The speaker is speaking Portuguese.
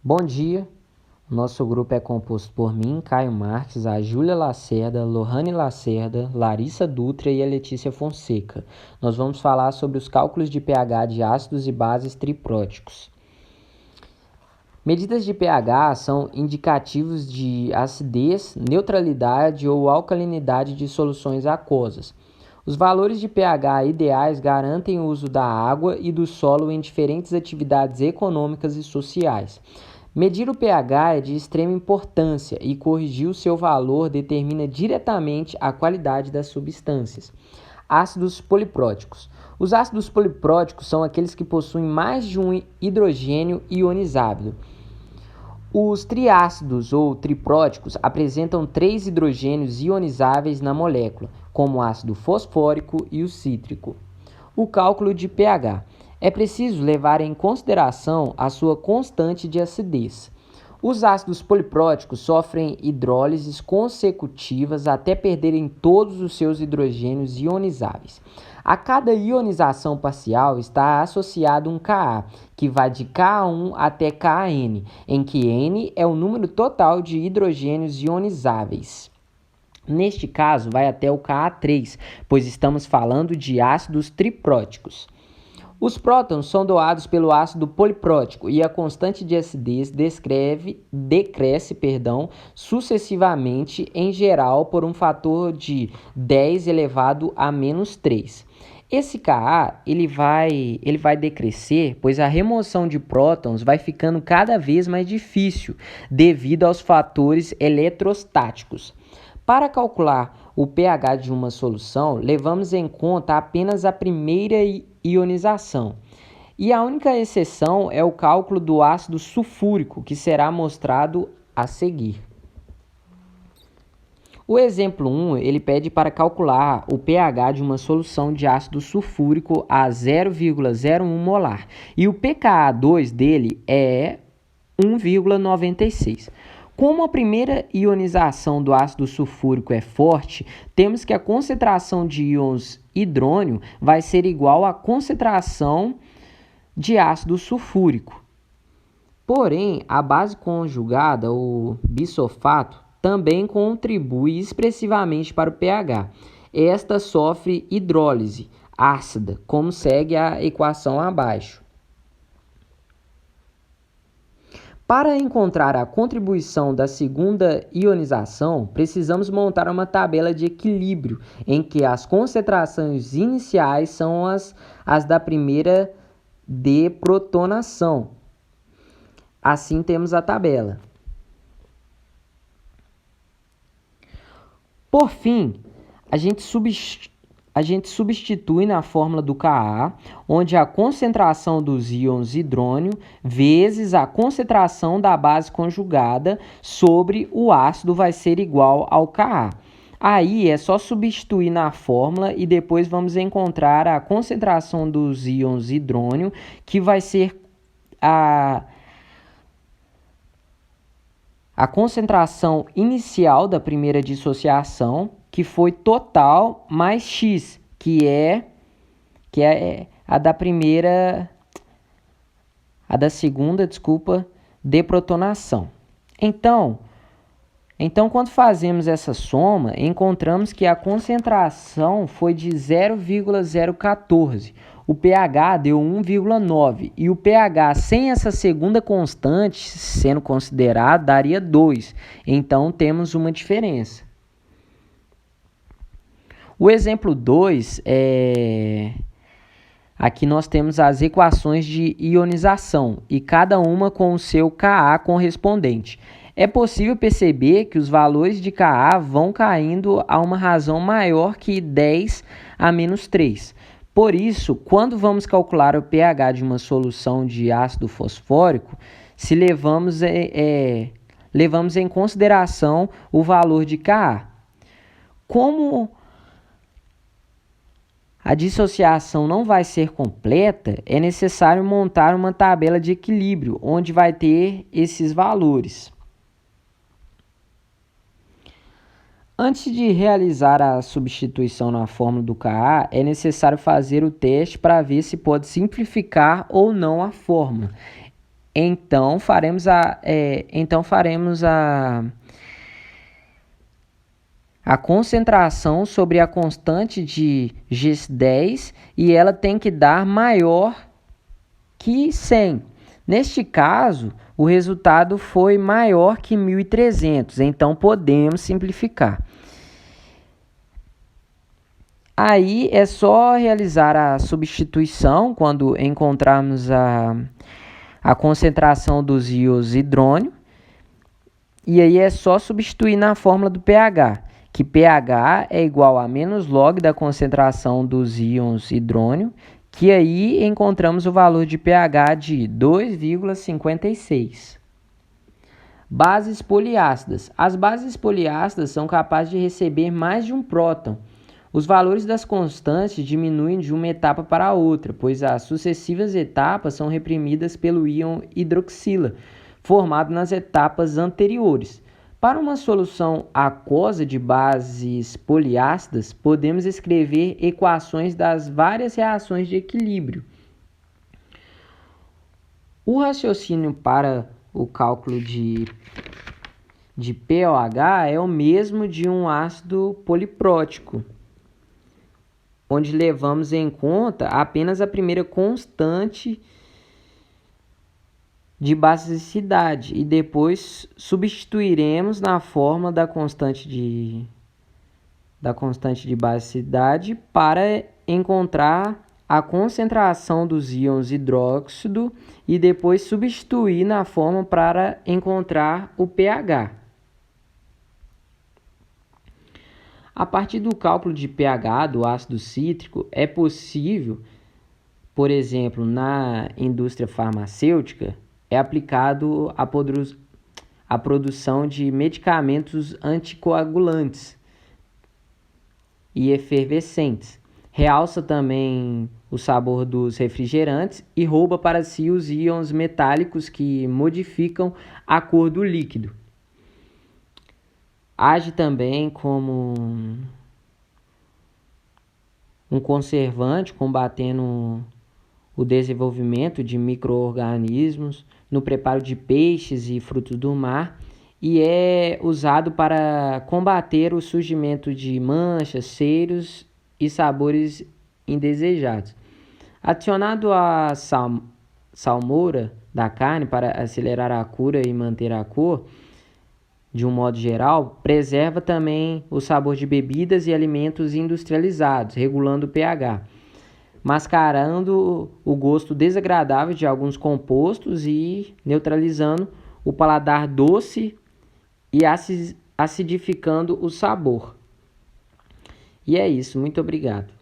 Bom dia, nosso grupo é composto por mim, Caio Marques, a Júlia Lacerda, Lohane Lacerda, Larissa Dutra e a Letícia Fonseca. Nós vamos falar sobre os cálculos de pH de ácidos e bases tripróticos. Medidas de pH são indicativos de acidez, neutralidade ou alcalinidade de soluções aquosas. Os valores de pH ideais garantem o uso da água e do solo em diferentes atividades econômicas e sociais. Medir o pH é de extrema importância e corrigir o seu valor determina diretamente a qualidade das substâncias. Ácidos polipróticos. Os ácidos polipróticos são aqueles que possuem mais de um hidrogênio ionizado. Os triácidos ou tripróticos apresentam 3 hidrogênios ionizáveis na molécula, como o ácido fosfórico e o cítrico. O cálculo de pH. É preciso levar em consideração a sua constante de acidez. Os ácidos polipróticos sofrem hidrólises consecutivas até perderem todos os seus hidrogênios ionizáveis. A cada ionização parcial está associado um Ka, que vai de Ka1 até Kan, em que N é o número total de hidrogênios ionizáveis. Neste caso, vai até o Ka3, pois estamos falando de ácidos tripróticos. Os prótons são doados pelo ácido poliprótico e a constante de acidez decresce sucessivamente, em geral, por um fator de 10 elevado a menos 3. Esse Ka ele vai decrescer, pois a remoção de prótons vai ficando cada vez mais difícil devido aos fatores eletrostáticos. Para calcular o pH de uma solução, levamos em conta apenas a primeira ionização. E a única exceção é o cálculo do ácido sulfúrico, que será mostrado a seguir. O exemplo 1, ele pede para calcular o pH de uma solução de ácido sulfúrico a 0,01 molar. E o pKa2 dele é 1,96. Como a primeira ionização do ácido sulfúrico é forte, temos que a concentração de íons hidrônio vai ser igual à concentração de ácido sulfúrico. Porém, a base conjugada, o bisulfato, também contribui expressivamente para o pH. Esta sofre hidrólise ácida, como segue a equação abaixo. Para encontrar a contribuição da segunda ionização, precisamos montar uma tabela de equilíbrio em que as concentrações iniciais são as da primeira deprotonação. Assim temos a tabela. Por fim, a gente substitui na fórmula do Ka, onde a concentração dos íons hidrônio vezes a concentração da base conjugada sobre o ácido vai ser igual ao Ka. Aí é só substituir na fórmula e depois vamos encontrar a concentração dos íons hidrônio, que vai ser a concentração inicial da primeira dissociação, que foi total, mais X, que é a da segunda, deprotonação. Então, quando fazemos essa soma, encontramos que a concentração foi de 0,014. O pH deu 1,9 e o pH sem essa segunda constante sendo considerado daria 2. Então, temos uma diferença. O exemplo 2 aqui nós temos as equações de ionização e cada uma com o seu Ka correspondente. É possível perceber que os valores de Ka vão caindo a uma razão maior que 10 a menos 3. Por isso, quando vamos calcular o pH de uma solução de ácido fosfórico, se levamos em consideração o valor de Ka. Como a dissociação não vai ser completa, é necessário montar uma tabela de equilíbrio, onde vai ter esses valores. Antes de realizar a substituição na fórmula do Ka, é necessário fazer o teste para ver se pode simplificar ou não a fórmula. então faremos a concentração sobre a constante de G10 e ela tem que dar maior que 100. Neste caso, o resultado foi maior que 1.300, então podemos simplificar. Aí é só realizar a substituição quando encontrarmos a concentração dos íons hidrônio, e aí é só substituir na fórmula do pH, que pH é igual a menos log da concentração dos íons hidrônio, que aí encontramos o valor de pH de 2,56. Bases poliácidas. As bases poliácidas são capazes de receber mais de um próton. Os valores das constantes diminuem de uma etapa para a outra, pois as sucessivas etapas são reprimidas pelo íon hidroxila, formado nas etapas anteriores. Para uma solução aquosa de bases poliácidas, podemos escrever equações das várias reações de equilíbrio. O raciocínio para o cálculo de pOH é o mesmo de um ácido poliprótico, onde levamos em conta apenas a primeira constante de basicidade e depois substituiremos na forma da constante de basicidade para encontrar a concentração dos íons hidróxido e depois substituir na forma para encontrar o pH. A partir do cálculo de pH do ácido cítrico, é possível, por exemplo, na indústria farmacêutica, é aplicado a produção de medicamentos anticoagulantes e efervescentes. Realça também o sabor dos refrigerantes e rouba para si os íons metálicos que modificam a cor do líquido. Age também como um conservante, combatendo o desenvolvimento de micro-organismos no preparo de peixes e frutos do mar e é usado para combater o surgimento de manchas, cheiros e sabores indesejados. Adicionado a salmoura da carne para acelerar a cura e manter a cor, de um modo geral, preserva também o sabor de bebidas e alimentos industrializados, regulando o pH, mascarando o gosto desagradável de alguns compostos e neutralizando o paladar doce e acidificando o sabor. E é isso, muito obrigado.